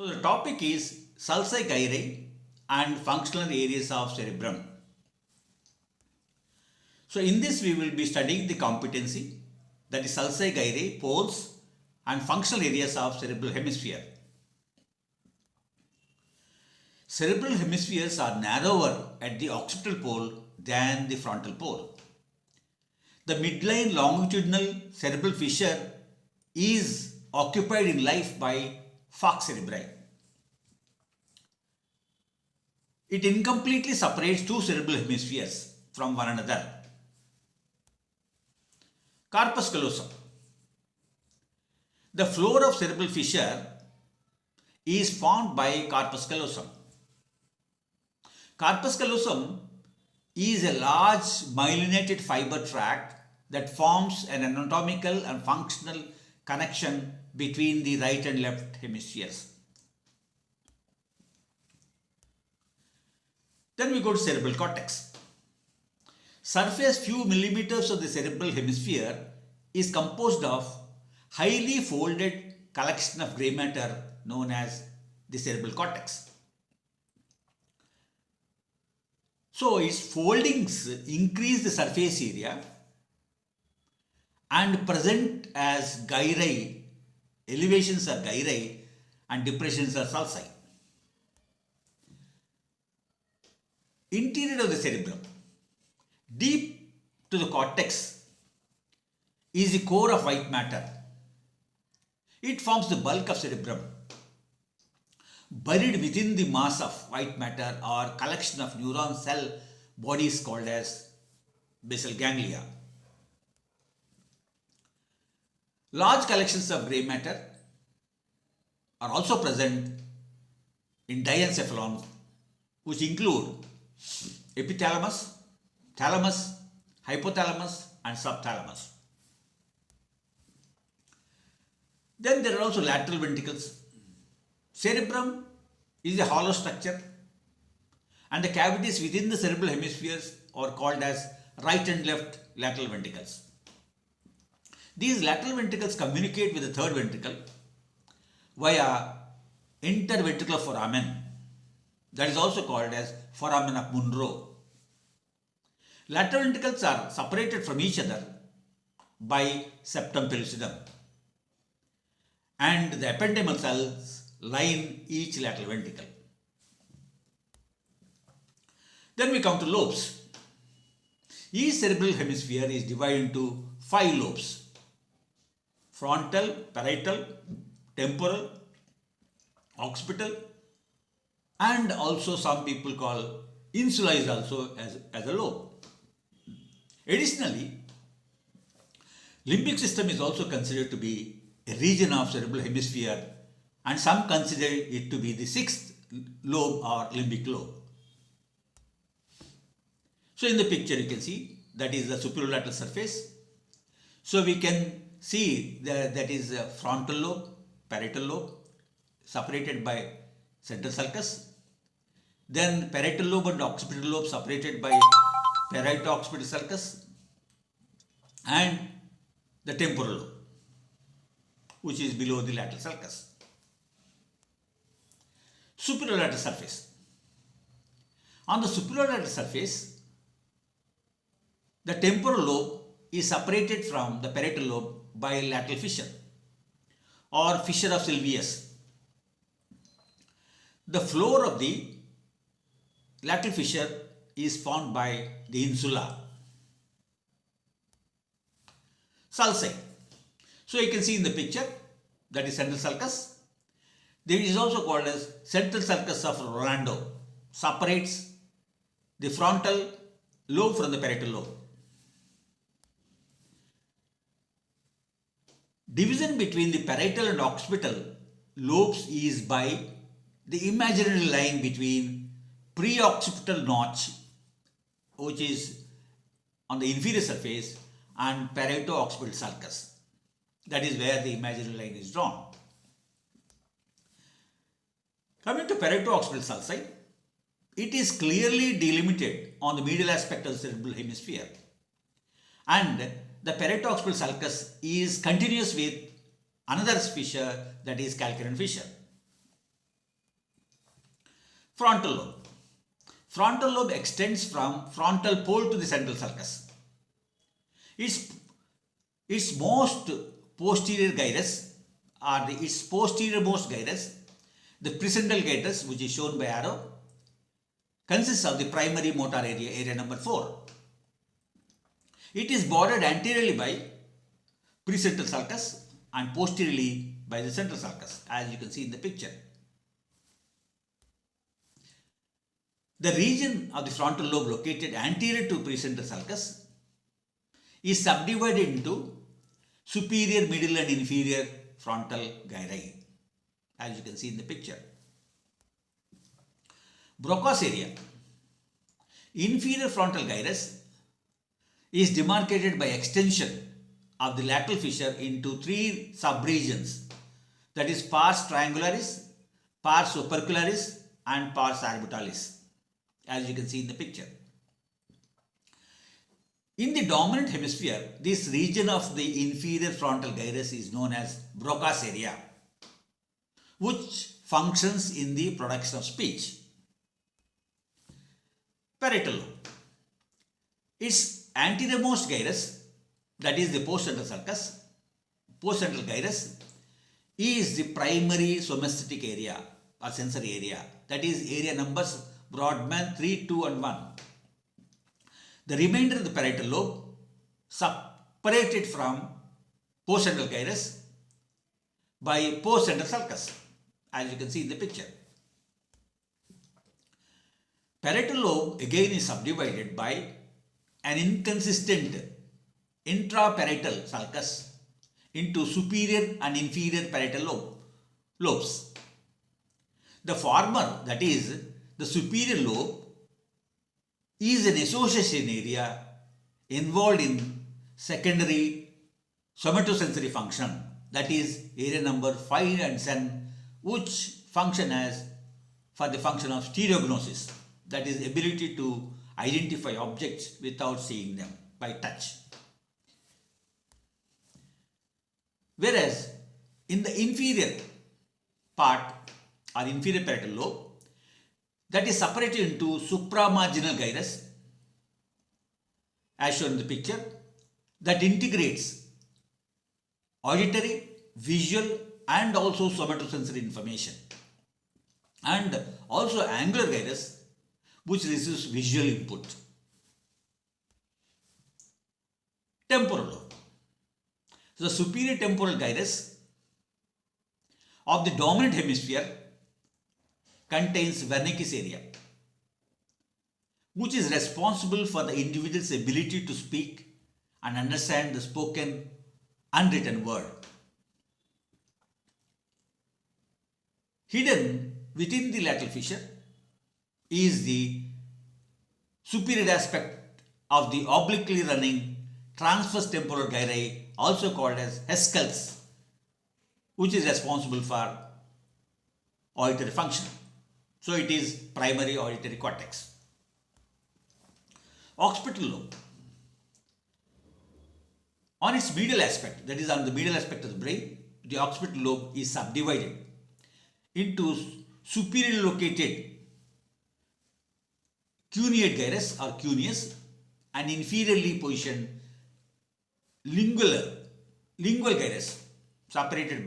So the topic is sulci gyri and functional areas of cerebrum. So in this we will be studying the competency, that is sulci gyri, poles and functional areas of cerebral hemisphere. Cerebral hemispheres are narrower at the occipital pole than the frontal pole. The midline longitudinal cerebral fissure is occupied in life by falx cerebri. It incompletely separates two cerebral hemispheres from one another. Corpus callosum. The floor of cerebral fissure is formed by corpus callosum. Corpus callosum is a large myelinated fiber tract that forms an anatomical and functional connection between the right and left hemispheres. Then we go to cerebral cortex. Surface few millimeters of the cerebral hemisphere is composed of highly folded collection of grey matter known as the cerebral cortex. So its foldings increase the surface area and present as gyri. Elevations are gyri and depressions are sulci. Interior of the cerebrum, deep to the cortex, is the core of white matter. It forms the bulk of cerebrum. Buried within the mass of white matter are collection of neuron cell bodies called as basal ganglia. Large collections of grey matter are also present in diencephalon, which include epithalamus, thalamus, hypothalamus and subthalamus. Then there are also lateral ventricles. Cerebrum is a hollow structure and the cavities within the cerebral hemispheres are called as right and left lateral ventricles. These lateral ventricles communicate with the third ventricle via interventricular foramen, that is also called as foramen of Monro. Lateral ventricles are separated from each other by septum pellucidum, and the ependymal cells line each lateral ventricle. Then we come to lobes. Each cerebral hemisphere is divided into 5 lobes: frontal, parietal, temporal, occipital, and also some people call insula is also as a lobe. Additionally, limbic system is also considered to be a region of cerebral hemisphere, and some consider it to be the 6th lobe or limbic lobe. So in the picture you can see that is the superolateral surface. So we can see that is a frontal lobe, parietal lobe separated by central sulcus. Then parietal lobe and occipital lobe separated by Parieto-occipital sulcus, and the temporal lobe, which is below the lateral sulcus. Superolateral surface. On the superolateral surface, the temporal lobe is separated from the parietal lobe by lateral fissure or fissure of Sylvius. The floor of the lateral fissure is formed by the insula. Sulci. So you can see in the picture that is central sulcus. There is also called as central sulcus of Rolando, separates the frontal lobe from the parietal lobe. Division between the parietal and occipital lobes is by the imaginary line between pre-occipital notch, which is on the inferior surface, and Parieto-occipital sulcus. That is where the imaginary line is drawn. Coming to Parieto-occipital sulci, it is clearly delimited on the medial aspect of the cerebral hemisphere, and the Parieto-occipital sulcus is continuous with another fissure, that is calcarean fissure. Frontal lobe. Frontal lobe extends from frontal pole to the central sulcus. Its most posterior gyrus or its posterior most gyrus, the presental gyrus, which is shown by arrow, consists of the primary motor area, area number 4. It is bordered anteriorly by precentral sulcus and posteriorly by the central sulcus, as you can see in the picture. The region of the frontal lobe located anterior to precentral sulcus is subdivided into superior, middle and inferior frontal gyri, as you can see in the picture. Broca's area. Inferior frontal gyrus is demarcated by extension of the lateral fissure into 3 subregions, that is pars triangularis, pars opercularis and pars orbitalis, as you can see in the picture. In the dominant hemisphere, this region of the inferior frontal gyrus is known as Broca's area, which functions in the production of speech. Parietal lobe. Its anteriormost gyrus, that is the postcentral sulcus, postcentral gyrus, is the primary somesthetic area or sensory area, that is area numbers Brodmann 3, 2 and 1. The remainder of the parietal lobe separated from postcentral gyrus by postcentral sulcus, as you can see in the picture. Parietal lobe again is subdivided by an inconsistent intraparietal sulcus into superior and inferior parietal lobes. The former, that is the superior lobe, is an association area involved in secondary somatosensory function, that is area number 5 and 7, which function as for the function of stereognosis, that is ability to identify objects without seeing them by touch. Whereas in the inferior part or inferior parietal lobe, that is separated into supramarginal gyrus, as shown in the picture, that integrates auditory, visual and also somatosensory information, and also angular gyrus, which receives visual input. Temporal lobe. So the superior temporal gyrus of the dominant hemisphere contains Wernicke's area, which is responsible for the individual's ability to speak and understand the spoken and written word. Hidden within the lateral fissure is the superior aspect of the obliquely running transverse temporal gyri, also called as Haskell's, which is responsible for auditory function. So it is primary auditory cortex. Occipital lobe. On its medial aspect, that is on the medial aspect of the brain, the occipital lobe is subdivided into superiorly located cuneate gyrus or cuneus and inferiorly positioned lingual gyrus, separated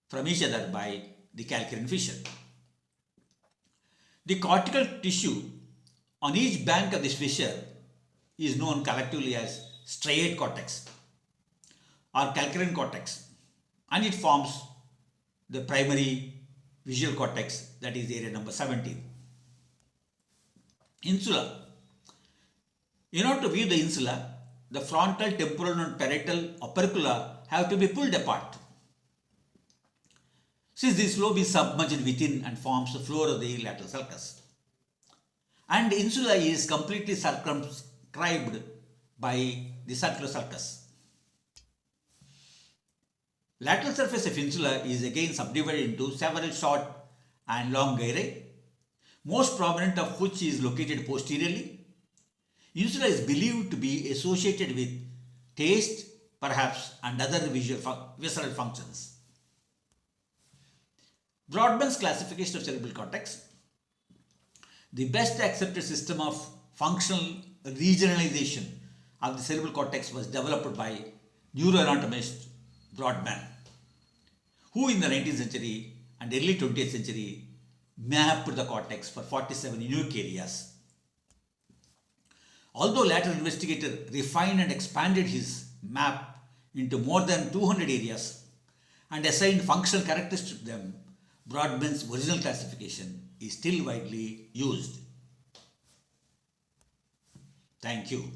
from each other by the calcarean fissure. The cortical tissue on each bank of this fissure is known collectively as striate cortex or calcarean cortex, and it forms the primary visual cortex, that is area number 17. Insula. In order to view the insula, the frontal, temporal and parietal opercula have to be pulled apart, since this lobe is submerged within and forms the floor of the lateral sulcus. And insula is completely circumscribed by the circular sulcus. Lateral surface of insula is again subdivided into several short and long gyri, most prominent of which is located posteriorly. Insula is believed to be associated with taste, perhaps, and other visceral functions. Brodmann's classification of cerebral cortex. The best accepted system of functional regionalization of the cerebral cortex was developed by neuroanatomist Brodmann, who in the 19th century and early 20th century mapped the cortex for 47 unique areas. Although later investigator refined and expanded his map into more than 200 areas and assigned functional characteristics to them, Brodmann's original classification is still widely used. Thank you.